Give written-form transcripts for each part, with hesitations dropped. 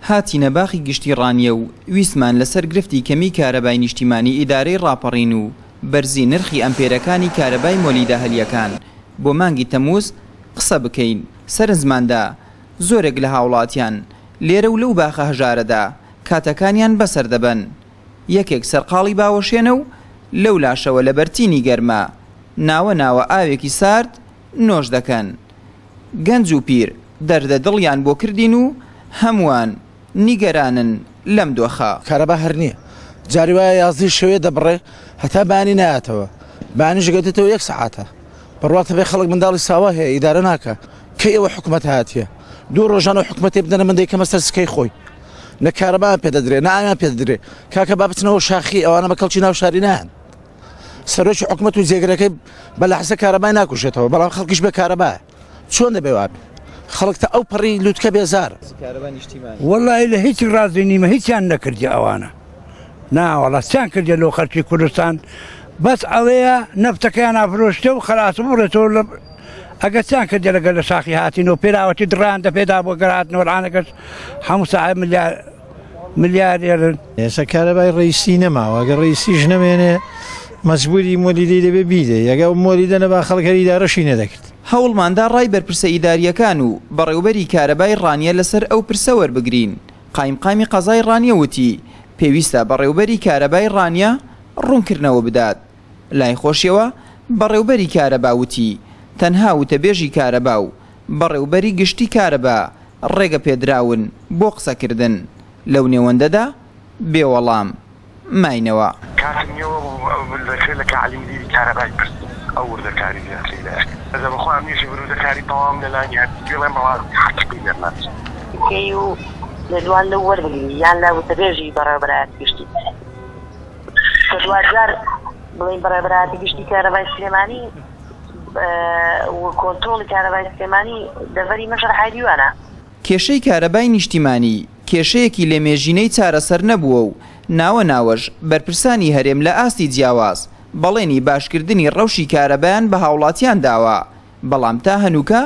هاتینە باخی گشتی ڕانیە و ویسمان لەسەر گرفتی کەمی کارەبای نیشتیمانی ئیدارەی ڕاپەڕین و بەرزی نرخی ئەمپێرەکانی کارەبای مۆلیدە هەلیەکان بۆ مانگی تەمووز قسە بکەین. سەر زماندا زۆرێک لە هاوڵاتیان لێرە و لەو باخە هەژارەدا کاتەکانیان بەسەر دەبەن. یەکێک سەرقاڵی باوەشێنە و لەو لاشەوە لە بەرتینی گەرما ناوە ناوە ئاوێکی سارد نۆش دەکەن. گەنج و پیر دەردە دڵیان بۆ کردین و هەمووان نیگەرانن لەم دۆخە. کارەبا هەر نییە، جاری وایە یازی شەوێ دەبڕێ هەتا بانی نایەتەوە، بانی ژگەێتەوە 1 سەعاتە. بڕواتە بێ خەڵک منداڵی ساوا هەیە ئیدارە ناکە کەی ئەوە حکومەت هاتیە 2 ڕۆژانە حکومەتی بدەنە من دەیکەمە سەر سکەی خۆی. نە کارەبایان پێدەدرێ نە ئاویان پێدەدرێ. کاکە با بچنەوە شاخی ئەوانە بە کەڵکی ناو شاری نان. سەرۆکی حکومەت و جێگرەکەی بە لەحزە کارەبای ناکوشێتەوە، بەڵام خەڵکیش بێ کارەبایە. چۆن دەبێ وابێ؟ خەڵک تا ئەو پەڕی لووتکە بێزار. وەڵی لە هیچ ڕازی نیمە هیچیان نەکردی ئەوانە. ناوەڵا چیان کردی لەو خەڵکی کوردستان بەس ئەوەیە نەفتەکەیان ئافرۆشتە و خەلاص بڕێتەوە. ئەگە چیان کردی لەگەل لە شاخی هاتینەوە پێراوەتی دڕان دەپێدا بۆ گەڕاتنەوە ڕانەکەس هەموو ساعت ملیاردێرن. ئێستا کارەبای ڕئیسی نەماوە، ئەگە ڕئیسیش نەمێنێ مەجبوری مۆلیدەی دەبێ بیدێ، ئەگە مۆلیدە نەبا خەڵکە ئیدارەشی نەدەکرد. هەوڵماندا ڕای بەرپرسە ئیداریەکان و بەڕێوەبەری کارەبای ڕانیە لەسەر ئەو پرسە وەربگرین. قایمقامی قەزای ڕانیە وتی پێویستە بەڕێوەبەری کارەبای ڕانیە ڕوونکردنەوە بدات. لای خۆشیەوە بەڕێوەبەری کارەبا وتی تەنها وتەبێژی کارەبا و بەڕێوەبەری گشتی کارەبا ڕێگە پێدراون بۆ قسەکردن. لەو نێوەندەدا بێوەڵام ماینەوە. ئەو وردەکاری زیاترە ئەزە بەخوام نیشی وردەکاری تەواو لەلانی هەرگوێڵێن بەڵام حقیقی دەرنات کەی و لە دوان لەو وەربگری یان لە وتەبێژی بەڕێوەبەرایەتی گشتی دوجار بڵێن بەڕێوەبەرایەتی گشتی کارەبای سلێمانی و کۆنتڕۆڵی کارەبای سلێمانی دەڤەری مەشەر حیوانە. کێشەی کارەبای نیشتیمانی کێشەیەکی لە مێژینەی چارەسەر نەبووە و ناوە ناوەش بەرپرسانی هەرێم لە ئاستی جیاواز بەڵێنی باشکردنی ڕەوشی کارەبایان بە هاوڵاتیان داوە. بەڵام تا هەنووکە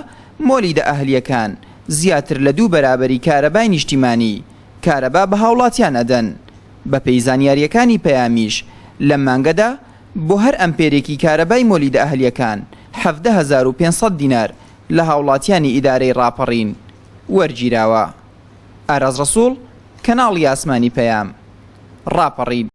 مۆلیدە ئەهلیەکان زیاتر لە 2 بەرابەری کارەبای نیشتیمانی کارەبا بە هاوڵاتیان ئەدەن. بە پێی زانیاریەکانی پەیامیش لەم مانگەدا بۆ هەر ئەمپێرێکی کارەبای مۆلیدە ئەهلیەکان 17,500 دینار لە هاوڵاتیانی ئیدارەی ڕاپەڕین وەرگیراوە. ئاراز ڕەسوڵ، کەناڵی ئاسمانی پەیام، ڕاپەڕین.